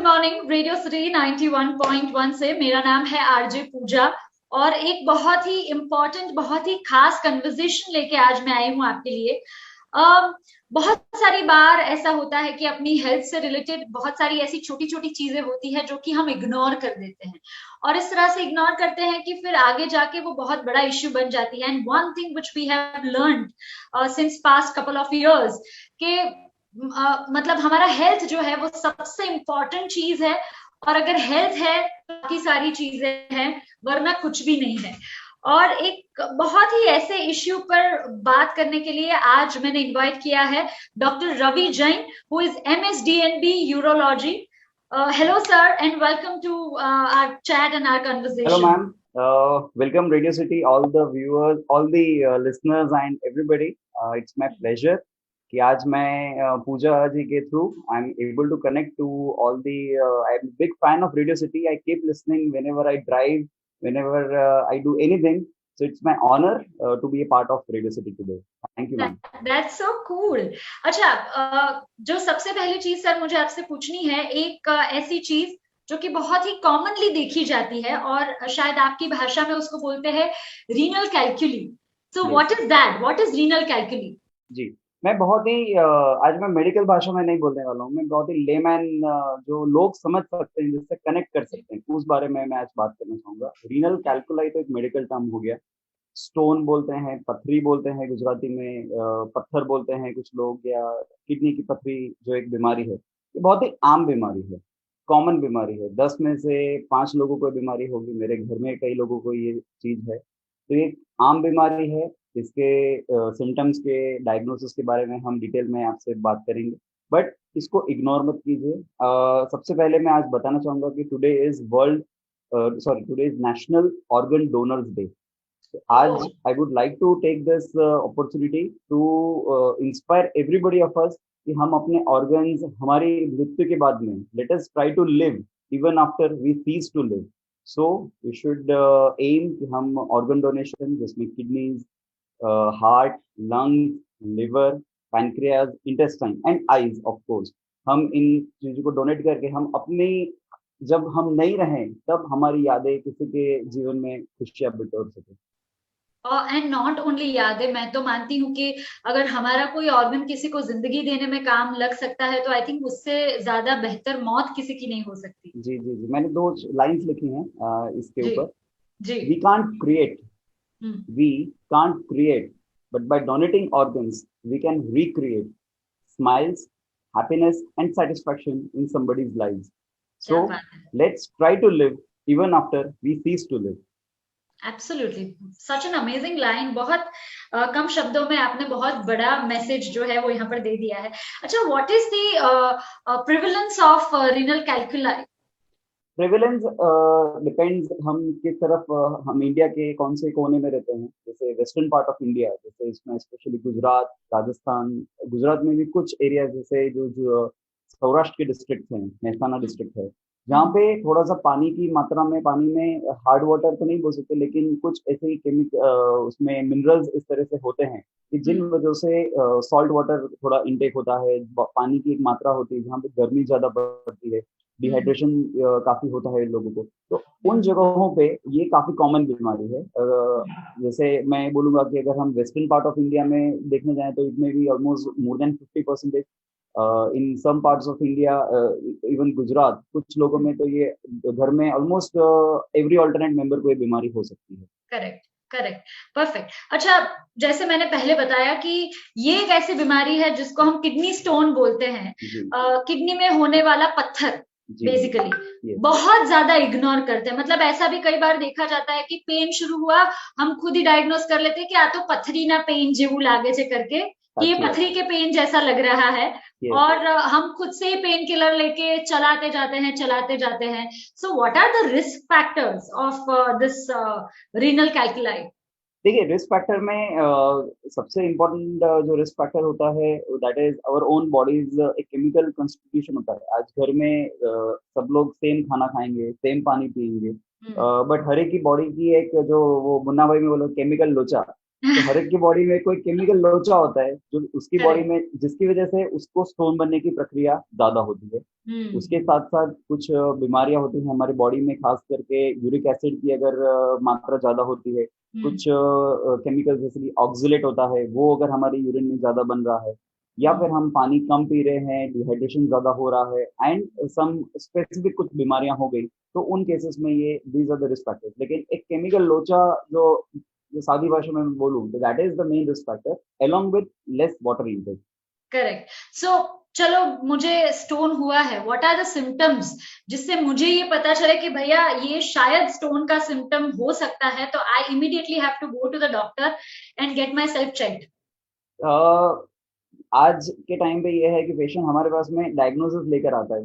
Morning radio city 91.1 से। मेरा नाम है आरजे पूजा और एक बहुत ही इम्पोर्टेंट, बहुत ही खास कन्वर्सेशन लेके आज मैं आई हूँ आपके लिए। अम, बहुत सारी बार ऐसा होता है कि अपनी हेल्थ से रिलेटेड बहुत सारी ऐसी छोटी छोटी चीजें होती है जो कि हम इग्नोर कर देते हैं और इस तरह से इग्नोर करते हैं कि फिर आगे जाके वो बहुत बड़ा इश्यू बन जाती है। And one thing which we have learned since past couple of years कि मतलब हमारा हेल्थ जो है वो सबसे इम्पोर्टेंट चीज है और अगर हेल्थ है तो बाकी सारी चीजें हैं, वरना कुछ भी नहीं है। और एक बहुत ही ऐसे इश्यू पर बात करने के लिए आज मैंने इनवाइट किया है doctor Ravi Jain, who is MSDNB urology. Hello sir and welcome to our chat and our Hello, conversation. ma'am. Welcome, Radio City, all the viewers, all the listeners, and everybody. It's my pleasure कि आज मैं पूजा जी के through I am able to connect to all the I am big fan of Radio City. I keep listening whenever I drive, whenever I do anything. So it's my honor to be a part of Radio City today. Thank you, ma'am. That's so cool. अच्छा, जो सबसे पहली चीज sir मुझे आपसे पूछनी है, एक ऐसी चीज जो कि बहुत ही कॉमनली देखी जाती है और शायद आपकी भाषा में उसको बोलते हैं renal calculi. So Yes. What is that? What is renal calculi? जी, मैं बहुत ही आज मैं मेडिकल भाषा में नहीं बोलने वाला हूँ, मैं बहुत ही लेमैन जो लोग समझ सकते हैं, जिससे कनेक्ट कर सकते हैं, उस बारे में मैं आज बात करना चाहूंगा। रीनल कैलकुलाई तो एक मेडिकल टर्म हो गया। स्टोन बोलते हैं, पथरी बोलते हैं गुजराती में, पत्थर बोलते हैं कुछ लोग, या किडनी की पथरी जो एक बीमारी है, ये बहुत ही आम बीमारी है, कॉमन बीमारी है। 10 में से 5 लोगों को बीमारी होगी, मेरे घर में कई लोगों को ये चीज है। तो ये एक आम बीमारी है। इसके सिम्टम्स के डायग्नोसिस के बारे में हम डिटेल में आपसे बात करेंगे, बट इसको इग्नोर मत कीजिए। सबसे पहले मैं आज बताना चाहूंगा कि today is national organ donors day. आज I would like to take this opportunity to inspire everybody of us कि हम अपने organs हमारी मृत्यु के बाद में let us try to live even after we cease to live. So we should aim कि हम organ donation जिसमें kidneys, heart, lungs, liver, pancreas, intestine and eyes of course, हम इन चीजों को डोनेट करके हम अपनी जब हम नहीं रहें तब हमारी यादें किसी के जीवन में खुशियां बिटोर सके। एंड नॉट ओनली याद है, मैं तो मानती हूँ कि अगर हमारा कोई ऑर्गन किसी को जिंदगी देने में काम लग सकता है तो आई थिंक उससे ज्यादा बेहतर मौत किसी की नहीं हो सकती। जी जी जी, मैंने 2 लाइंस लिखी हैं इसके जी ऊपर। जी। We can't create, hmm. We can't create, but by donating organs we can recreate smiles, happiness and satisfaction in somebody's lives. क्या सो बात है। Let's try to live even after we cease to live. Absolutely, such an amazing line. बहुत कम शब्दों में आपने बहुत बड़ा मैसेज जो है वो यहाँ पर दे दिया है। अच्छा, what is the prevalence of renal calculi? Prevalence depends हम किस तरफ हम इंडिया के कौन से कोने में रहते हैं। जैसे वेस्टर्न पार्ट ऑफ इंडिया, जैसे इसमें स्पेशली गुजरात, राजस्थान, गुजरात में भी कुछ एरिया जैसे जो सौराष्ट्र के डिस्ट्रिक्ट हैं, मेहसाना डिस्ट्रिक्ट है, जहाँ पे थोड़ा सा पानी की मात्रा में, पानी में हार्ड वाटर तो नहीं बोल सकते लेकिन कुछ ऐसे ही उसमें मिनरल्स इस तरह से होते हैं कि जिन वजह से सॉल्ट वाटर थोड़ा इनटेक होता है, पानी की एक मात्रा होती है, जहाँ पे गर्मी ज्यादा पड़ती है, डिहाइड्रेशन काफी होता है लोगों को। तो उन जगहों पे ये काफी कॉमन बीमारी है। जैसे मैं बोलूंगा कि अगर हम वेस्टर्न पार्ट ऑफ इंडिया में देखने जाएं तो इट में भी almost more than 50%। In some parts of India, even Gujarat, कुछ लोगों में तो ये घर में ऑलमोस्ट एवरी ऑल्टरनेट मेंबर को ये बीमारी हो सकती है। Correct, correct, perfect. अच्छा, जैसे मैंने पहले बताया कि ये एक ऐसी बीमारी है जिसको हम किडनी स्टोन बोलते हैं। किडनी में होने वाला पत्थर बेसिकली बहुत ज्यादा इग्नोर करते हैं। मतलब ऐसा भी कई बार देखा जाता है कि पेन शुरू हुआ, हम खुद ही डायग्नोस कर लेते हैं कि आ तो पथरी ना पेन जेवू लागे छे करके, कि ये पथरी के पेन जैसा लग रहा है। और हम खुद से ही पेन किलर लेके चलाते जाते हैं। So what are the risk factors of this renal calculi? देखिए, रिस्क फैक्टर में सबसे इम्पोर्टेंट जो रिस्क फैक्टर होता है that is our own body's एक केमिकल कंस्टिट्यूशन होता है। आज घर में सब लोग सेम खाना खाएंगे, सेम पानी पिएंगे, बट हर एक की बॉडी की एक जो वो मुन्ना भाई में बोलो केमिकल लोचा, तो हर एक की बॉडी में कोई केमिकल लोचा होता है जो उसकी बॉडी करेक्ट। में, जिसकी वजह से उसको स्टोन बनने की प्रक्रिया ज्यादा होती है। उसके हम्म। साथ साथ कुछ बीमारियां होती हैं हमारी बॉडी में, खास करके यूरिक एसिड की अगर मात्रा ज्यादा होती है, कुछ हम्म। केमिकल जैसे कि ऑक्सलेट होता है, वो अगर हमारे यूरिन में ज्यादा बन रहा है, या हम्म। फिर हम पानी कम पी रहे हैं, डिहाइड्रेशन ज्यादा हो रहा है, एंड सम स्पेसिफिक कुछ बीमारियां हो गई, तो उन केसेस में ये these are the risk factors. लेकिन एक केमिकल लोचा जो सादी भाषा में मैं बोलूँ तो that is the main risk factor along with less water intake. Correct. So चलो, मुझे स्टोन हुआ है, व्हाट आर द सिम्टम्स जिससे मुझे ये पता चले कि भैया ये शायद स्टोन का सिम्टम हो सकता है, तो I immediately have to go to the doctor and get myself checked. आज के टाइम पे ये है कि पेशेंट हमारे पास में डायग्नोसिस लेकर आता है।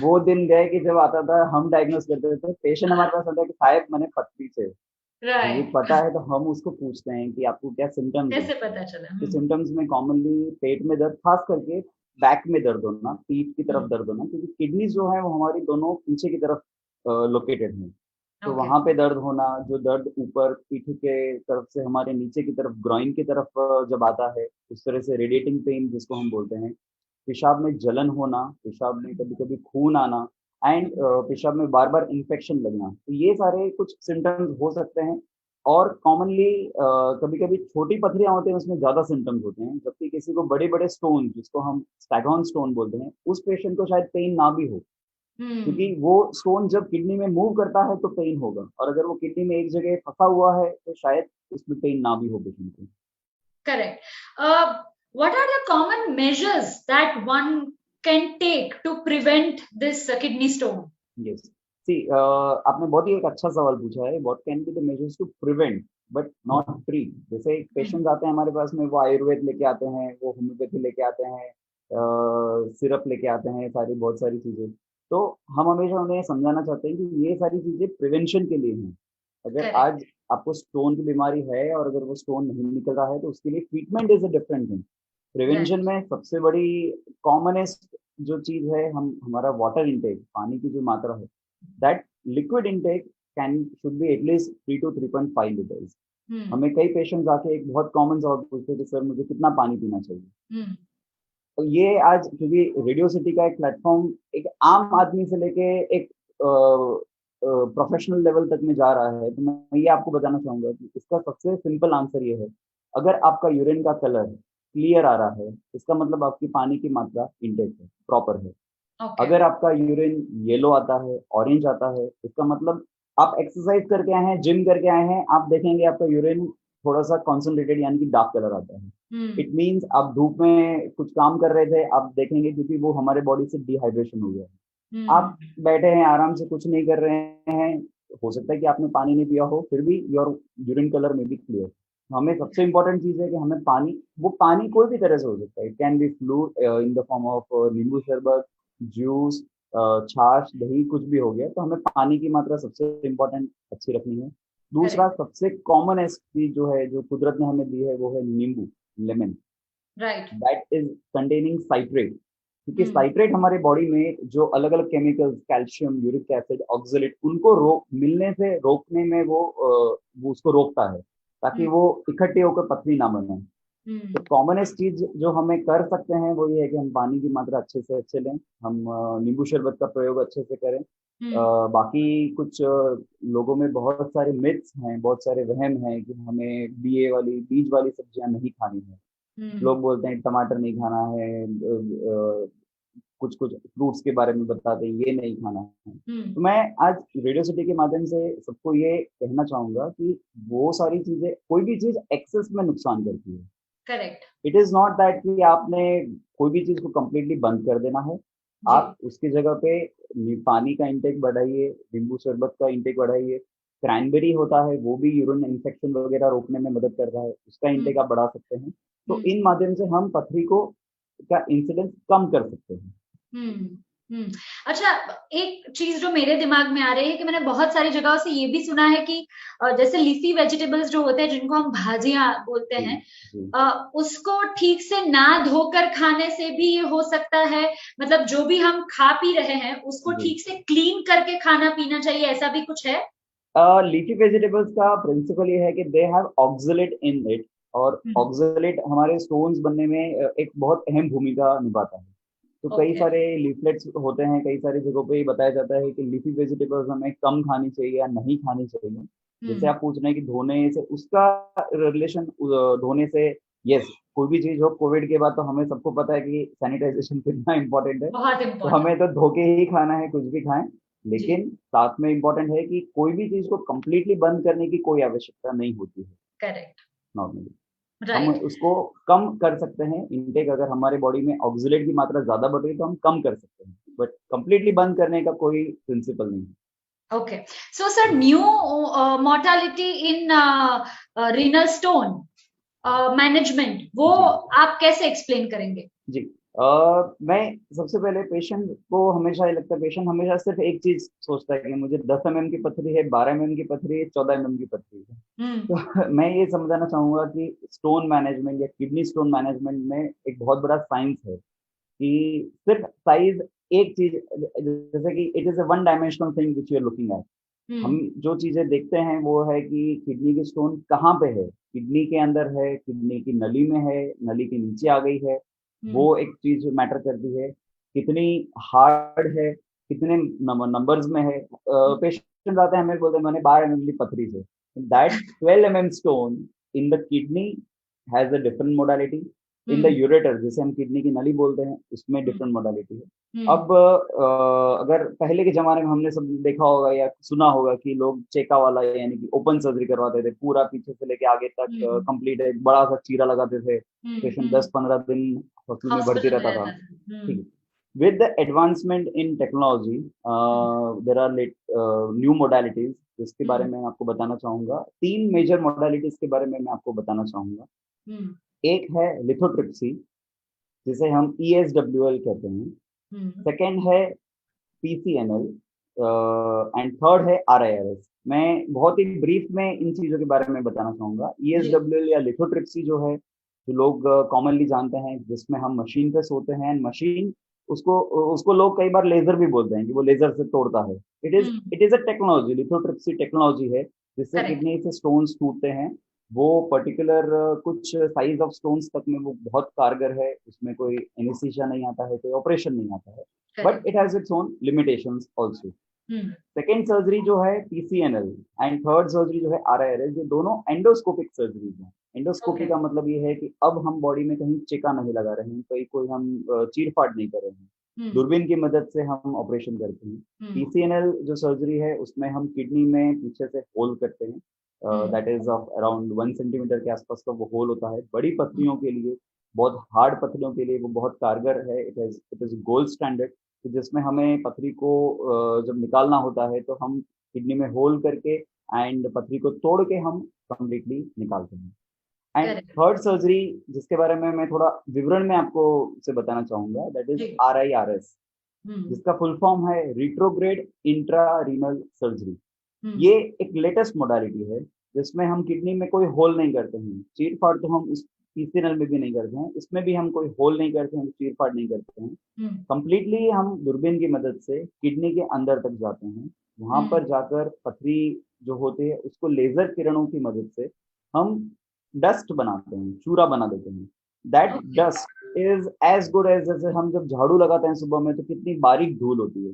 वो दिन गए कि जब आता था हम डायग्नोस करते थे, पेशेंट हमारे पास आता है कि साहब मैंने पथरी से, मुझे राइट। पता है, तो हम उसको पूछते हैं कि आपको क्या सिम्टम्स है। कैसे पता चला? तो सिम्टम्स में कॉमनली पेट में दर्द, खास करके बैक में दर्द होना, पीठ की तरफ हम्म। दर्द होना, क्योंकि किडनीज जो है वो हमारी दोनों पीछे की तरफ लोकेटेड हैं। तो ओके। वहां पे दर्द होना, जो दर्द ऊपर पीठ के तरफ से हमारे नीचे की तरफ ग्रॉइन की तरफ जब आता है, उस तरह से रेडिएटिंग पेन जिसको हम बोलते हैं। पेशाब में जलन होना, पेशाब में कभी कभी खून आना, एंड पेशाब में बार बार इन्फेक्शन लगना, तो ये सारे कुछ सिम्टम्स हो सकते हैं। और कॉमनली कभी कभी छोटी पथरियां होती हैं, उसमें ज्यादा सिम्टम्स होते हैं, जबकि किसी को बड़े बड़े स्टोन, जिसको हम स्टैगॉन स्टोन बोलते हैं, उस पेशेंट को शायद पेन ना भी हो, क्योंकि हम्म। वो स्टोन जब किडनी में मूव करता है तो पेन होगा, और अगर वो किडनी में एक जगह फंसा हुआ है तो शायद उसमें पेन ना भी हो पेशेंट को। Correct. What are the common measures that one can take to prevent this kidney stone? Yes, see आपने बहुत ही एक अच्छा सवाल पूछा है, what can be the measures to prevent but not treat. जैसे Hmm. पेशेंट्स आते हैं हमारे पास में, वो आयुर्वेद लेके आते हैं, वो होम्योपैथी लेके आते हैं, सिरप लेके आते हैं, सारी बहुत सारी चीजें। तो हम हमेशा उन्हें समझाना चाहते हैं कि ये सारी चीजें प्रिवेंशन के लिए हैं। अगर Correct. आज आपको स्टोन की बीमारी है और अगर वो स्टोन नहीं निकल रहा है, तो उसके लिए treatment is a different thing. Right. Prevention में सबसे बड़ी कॉमनेस्ट जो चीज है, हम हमारा वाटर इनटेक, पानी की जो मात्रा है, that liquid intake can should be at least 3 to 3.5 litres. Hmm. हमें कई पेशेंट्स आके एक बहुत कॉमन सवाल पूछते हैं कि सर मुझे कितना पानी पीना चाहिए। Hmm. तो ये आज क्योंकि रेडियो सिटी का एक प्लेटफॉर्म एक आम आदमी से लेके एक प्रोफेशनल लेवल तक में जा रहा है, तो मैं ये आपको बताना चाहूंगा कि इसका सबसे सिंपल आंसर ये है, अगर आपका यूरिन का कलर क्लियर आ रहा है, इसका मतलब आपकी पानी की मात्रा इंटेक है, प्रॉपर है। Okay. अगर आपका यूरिन येलो आता है, ऑरेंज आता है, इसका मतलब आप एक्सरसाइज करके आए हैं, जिम करके आए हैं, आप देखेंगे आपका यूरिन थोड़ा सा कॉन्सेंट्रेटेड यानी कि डार्क कलर आता है। Hmm. इट मीन्स आप धूप में कुछ काम कर रहे थे, आप देखेंगे क्योंकि वो हमारे बॉडी से डिहाइड्रेशन हो गया है। Hmm. आप बैठे हैं आराम से, कुछ नहीं कर रहे हैं, हो सकता है कि आपने पानी नहीं पिया हो, फिर भी योर यूरिन कलर में बी क्लियर। हमें सबसे इंपॉर्टेंट चीज है कि हमें पानी, वो पानी कोई भी तरह से हो सकता है, it can be fluid in the form of नींबू शरबत, जूस, छाछ, दही, कुछ भी हो गया। तो हमें पानी की मात्रा सबसे इम्पोर्टेंट अच्छी रखनी है। दूसरा Correct. सबसे कॉमन चीज जो है, जो कुदरत ने हमें दी है, वो है नींबू, lemon. Right. That is containing citrate, क्योंकि Hmm. साइट्रेट हमारे बॉडी में जो अलग अलग chemicals, calcium, uric acid, oxalate, उनको रोक मिलने से रोकने में वो उसको रोकता है, ताकि Hmm. वो इकट्ठे होकर पतली ना बने। Hmm. तो कॉमनेस्ट चीज जो हमें कर सकते हैं वो ये है कि हम पानी की मात्रा अच्छे से अच्छे लें, हम नींबू शरबत का प्रयोग अच्छे से करें। Hmm. बाकी कुछ लोगों में बहुत सारे मिथ्स हैं, बहुत सारे वहम हैं कि हमें बीज वाली सब्जियां नहीं खानी है। Hmm. लोग बोलते हैं टमाटर नहीं खाना है, कुछ कुछ फ्रूट्स के बारे में बताते हैं ये नहीं खाना है। Hmm. तो मैं आज रेडियो सिटी के माध्यम से सबको ये कहना चाहूंगा कि वो सारी चीजें, कोई भी चीज एक्सेस में नुकसान करती है। Correct. It is not that कि आपने कोई भी चीज को कम्प्लीटली बंद कर देना है। जी। आप उसकी जगह पे पानी का इंटेक बढ़ाइए, नींबू शरबत का इंटेक बढ़ाइए। क्रैनबेरी होता है, वो भी यूरिन इन्फेक्शन वगैरह रोकने में मदद कर रहा है, उसका इंटेक Hmm. आप बढ़ा सकते हैं। तो Hmm. इन माध्यम से हम पथरी को का इंसिडेंस कम कर सकते हैं। हम्म। हम्म। अच्छा, एक चीज जो मेरे दिमाग में आ रही है कि मैंने बहुत सारी जगहों से ये भी सुना है कि जैसे लीफी वेजिटेबल्स जो होते हैं जिनको हम भाजियां बोलते जी हैं, जी। उसको ठीक से ना धोकर खाने से भी ये हो सकता है। मतलब जो भी हम खा पी रहे हैं उसको जी ठीक से क्लीन करके खाना पीना चाहिए, ऐसा भी कुछ है? लीफी वेजिटेबल्स का प्रिंसिपल ये है कि they have oxalate in it, और ऑक्सलेट हमारे स्टोन्स बनने में एक बहुत अहम भूमिका निभाता है। तो कई ओके। सारे लीफलेट्स होते हैं, कई सारी जगहों पे ये बताया जाता है कि लीफी वेजिटेबल्स हमें कम खानी चाहिए या नहीं खानी चाहिए। जैसे आप पूछ रहे हैं कि धोने से उसका रिलेशन, धोने से, यस, कोई भी चीज हो, कोविड के बाद तो हमें सबको पता है कि सैनिटाइजेशन कितना इंपॉर्टेंट है। बहुत तो इम्पोर्टेंट। हमें तो धो के ही खाना है, कुछ भी खाएं। जी। लेकिन साथ में इम्पोर्टेंट है कि कोई भी चीज को कंप्लीटली बंद करने की कोई आवश्यकता नहीं होती है करेक्ट। नॉर्मली। हम राइट। उसको कम कर सकते हैं इनटेक, अगर हमारे बॉडी में ऑक्सीलेट की मात्रा ज्यादा बढ़ रही है तो हम कम कर सकते हैं, बट कंप्लीटली बंद करने का कोई प्रिंसिपल नहीं है। Okay. So sir, new mortality in renal stone management, वो जी आप कैसे एक्सप्लेन करेंगे? जी। मैं सबसे पहले पेशेंट को हमेशा ये लगता है, पेशेंट हमेशा सिर्फ एक चीज सोचता है कि मुझे 10 mm की पथरी है, 12 mm की पथरी है, 14 mm की पथरी है। हम्म। तो मैं ये समझाना चाहूंगा कि स्टोन मैनेजमेंट या किडनी स्टोन मैनेजमेंट में एक बहुत बड़ा साइंस है कि सिर्फ साइज एक चीज, जैसे कि it is a one dimensional thing which you are looking at. हम जो चीजें देखते हैं वो है कि किडनी की स्टोन कहाँ पे है, किडनी के अंदर है, किडनी की नली में है, नली के नीचे आ गई है, वो हम्म। एक चीज मैटर करती है। कितनी हार्ड है, कितने नंबर्स में है। पेशेंट आते हैं हमें बोलते हैं मैंने 12 mm की पथरी से, that 12 mm stone in the kidney has a different modality. In the hmm. Ureter, जिसे हम किडनी की नली बोलते हैं, उसमें हम्म। डिफरेंट मोडालिटी है। हम्म। अब अगर पहले के जमाने में हमने सब देखा होगा या सुना होगा कि लोग चेका वाला यानी कि ओपन सर्जरी करवाते थे, पूरा पीछे से लेके आगे तक हम्म। कंप्लीट एक बड़ा सा चीरा लगाते थे, पेशेंट हम्म। 10-15 दिन हॉस्पिटल में भर्ती हॉस्पिटल में रहता था। रहता था। ठीक है। With the advancement in technology there are new modalities, जिसके बारे हम्म। में आपको बताना चाहूंगा। 3 मेजर मोडालिटीज के बारे में मैं आपको बताना चाहूंगा। हम्म। एक है लिथोट्रिप्सी, जिसे हम ESWL कहते हैं। हम्म। सेकेंड है PCNL, एंड थर्ड है RIRS। मैं बहुत ही ब्रीफ में इन चीजों के बारे में बताना चाहूंगा। जी। ESWL या लिथोट्रिप्सी जो है, जो लोग कॉमनली जानते हैं, जिसमें हम मशीन पे सोते हैं, मशीन उसको उसको लोग कई बार लेजर भी बोलते हैं कि वो लेजर से तोड़ता है। It is a technology, lithotripsy technology है, जिससे करेक्ट। किडनी से स्टोन्स टूटते हैं। वो पर्टिकुलर कुछ साइज ऑफ स्टोन्स तक में वो बहुत कारगर है, उसमें कोई एनेस्थीसिया नहीं आता है, कोई ऑपरेशन नहीं आता है, but correct. It has its own limitations also. Hmm. Second surgery जो है PCNL, एंड थर्ड सर्जरी जो है RIRS, ये दोनों एंडोस्कोपिक सर्जरीज हैं। Endoscopy okay. का मतलब ये है कि अब हम बॉडी में कहीं चेका नहीं लगा रहे हैं, कहीं कोई हम चीर फाड़ नहीं कर रहे हैं, हम्म। दूरबीन की मदद से हम ऑपरेशन करते हैं। हम्म। PCNL जो सर्जरी है उसमें हम किडनी में पीछे से होल करते हैं, hmm. That is of around 1 centimetre के आसपास का वो होल होता है। बड़ी पथरियों के लिए, बहुत हार्ड पथरियों के लिए वो बहुत कारगर है। इट इज गोल्ड स्टैंडर्ड, जिसमें हमें पथरी को जब निकालना होता है तो हम किडनी में होल करके एंड पथरी को तोड़ के हम कंप्लीटली निकालते हैं। And correct. थर्ड सर्जरी, जिसके बारे में मैं थोड़ा विवरण में आपको से बताना चाहूंगा, दैट इज जी। RIRS, हम्म। जिसका फुल फॉर्म है रिट्रोग्रेड इंट्रा रीनल सर्जरी। हम्म। ये एक लेटेस्ट मोडालिटी है, जिसमें हम किडनी में कोई होल नहीं करते हैं, चीर फाड़ तो हम इस PCNL में भी नहीं करते हैं, इसमें भी हम कोई होल नहीं करते हैं, चीर फाड़ नहीं करते हैं। हम्म। कंप्लीटली हम दूरबीन की मदद से किडनी के अंदर तक जाते हैं। वहां हम्म। पर जाकर पथरी जो होती है उसको लेजर किरणों की मदद से हम डस्ट बनाते हैं, चूरा बना देते हैं। That okay. Dust is as good as, जैसे हम जब झाड़ू लगाते हैं सुबह में तो कितनी बारीक धूल होती है,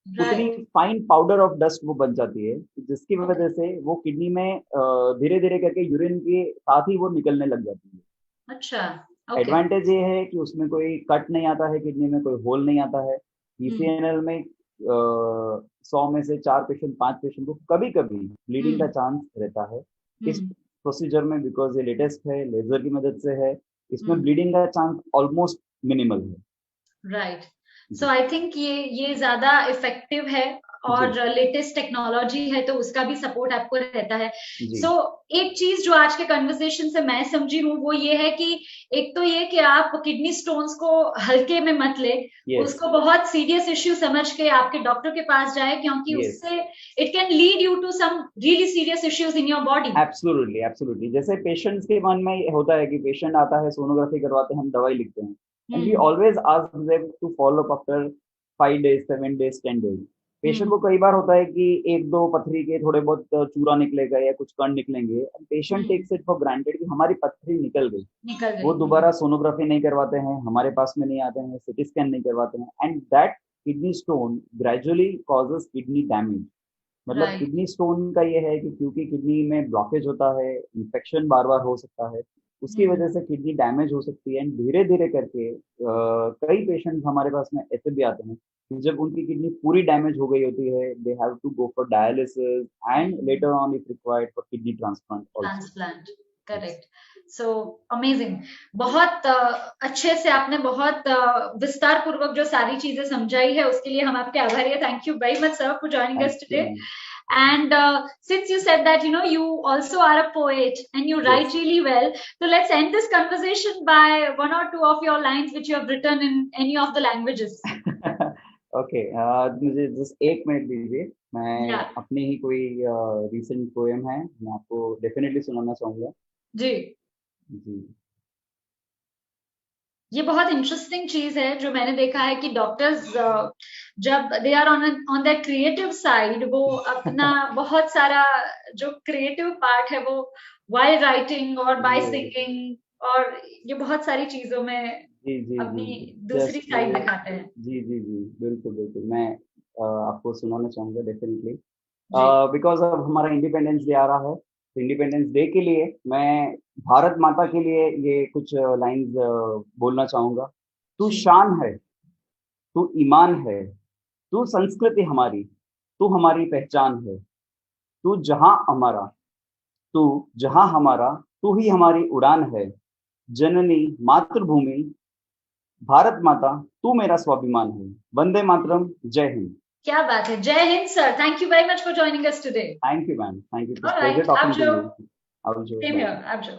उतनी right. Fine powder of dust वो बन जाती है, जिसकी ओके। वजह से वो किडनी में धीरे धीरे करके यूरिन के साथ ही वो निकलने लग जाती है। अच्छा। ओके। एडवांटेज ये है कि उसमें कोई कट नहीं आता है, किडनी में कोई होल नहीं आता है। हम्म। PCNL में 100 में से 4 पेशेंट, 5 पेशेंट को कभी कभी ब्लीडिंग का हम्म। चांस रहता है। इस हम्म। प्रोसीजर में, बिकॉज ये लेटेस्ट है, लेजर की मदद से है, इसमें हम्म। ब्लीडिंग का चांस ऑलमोस्ट मिनिमल है। Right. So ji I think ये ज्यादा इफेक्टिव है, और जी लेटेस्ट टेक्नोलॉजी है तो उसका भी सपोर्ट आपको रहता है। जी। सो एक चीज जो आज के कन्वर्सेशन से मैं समझी हूँ वो ये है कि एक तो ये कि आप किडनी स्टोन्स को हल्के में मत ले, यस उसको बहुत सीरियस इश्यू समझ के आपके डॉक्टर के पास जाए, क्योंकि यस। उससे it can lead you to some really serious issues in your body. Absolutely absolutely. जैसे पेशेंट्स के मन में ये होता है कि पेशेंट आता है, सोनोग्राफी करवाते हैं, हम दवाई लिखते हैं, and we hmm. Always ask them to follow up after 5 days, 7 days, 10 days। Patient को कई बार होता है कि एक दो पथरी के थोड़े बहुत चूरा निकलेगा या कुछ कण निकलेंगे, patient takes it for granted कि हमारी पथरी निकल गई। वो दोबारा सोनोग्राफी नहीं करवाते हैं, हमारे पास में नहीं आते हैं, सिटी स्कैन नहीं करवाते हैं, and that kidney stone gradually causes kidney damage. मतलब किडनी स्टोन का ये है कि क्योंकि किडनी में ब्लॉकेज होता है, इन्फेक्शन बार बार हो सकता है, उसकी वजह से किडनी डैमेज हो सकती है। एंड धीरे धीरे करके कई पेशेंट्स हमारे पास में ऐसे भी आते हैं कि जब उनकी किडनी पूरी डैमेज हो गई होती है, they have to go for dialysis and later on if required for kidney transplant. Correct. So amazing. बहुत अच्छे से आपने बहुत विस्तार पूर्वक जो सारी चीजें समझाई है उसके लिए हम आपके आभारी है। Thank you very much sir for joining us today. And since you said that you also are a poet and you write really well, so let's end this conversation by one or two of your lines which you have written in any of the languages. Okay, मुझे just एक minute दीजिए, मैं अपनी ही कोई recent poem है, मैं आपको definitely सुनाना चाहूँगा। जी जी। ये बहुत इंटरेस्टिंग चीज है जो मैंने देखा है कि डॉक्टर्स जब they are on that creative side, वो अपना बहुत सारा जो क्रिएटिव पार्ट है वो वाइल राइटिंग और बाय सिंगिंग और ये बहुत सारी चीजों में अपनी दूसरी साइड दिखाते हैं। जी जी जी, बिल्कुल बिल्कुल, मैं आपको सुनाना चाहूंगा डेफिनेटली, बिकॉज अब हमारा इंडिपेंडेंस डे आ रहा है। इंडिपेंडेंस डे के लिए मैं भारत माता के लिए ये कुछ लाइंस बोलना चाहूंगा। तू शान है, तू ईमान है, तू संस्कृति हमारी, तू हमारी पहचान है, तू जहां हमारा, तू जहां हमारा, तू ही हमारी उड़ान है। जननी मातृभूमि भारत माता, तू मेरा स्वाभिमान है। वंदे मातरम, जय हिंद। क्या बात है, जय हिंद sir. Thank you very much for joining us today. Thank you ma'am, thank you. Pleasure talking to you. Same here. Abjo.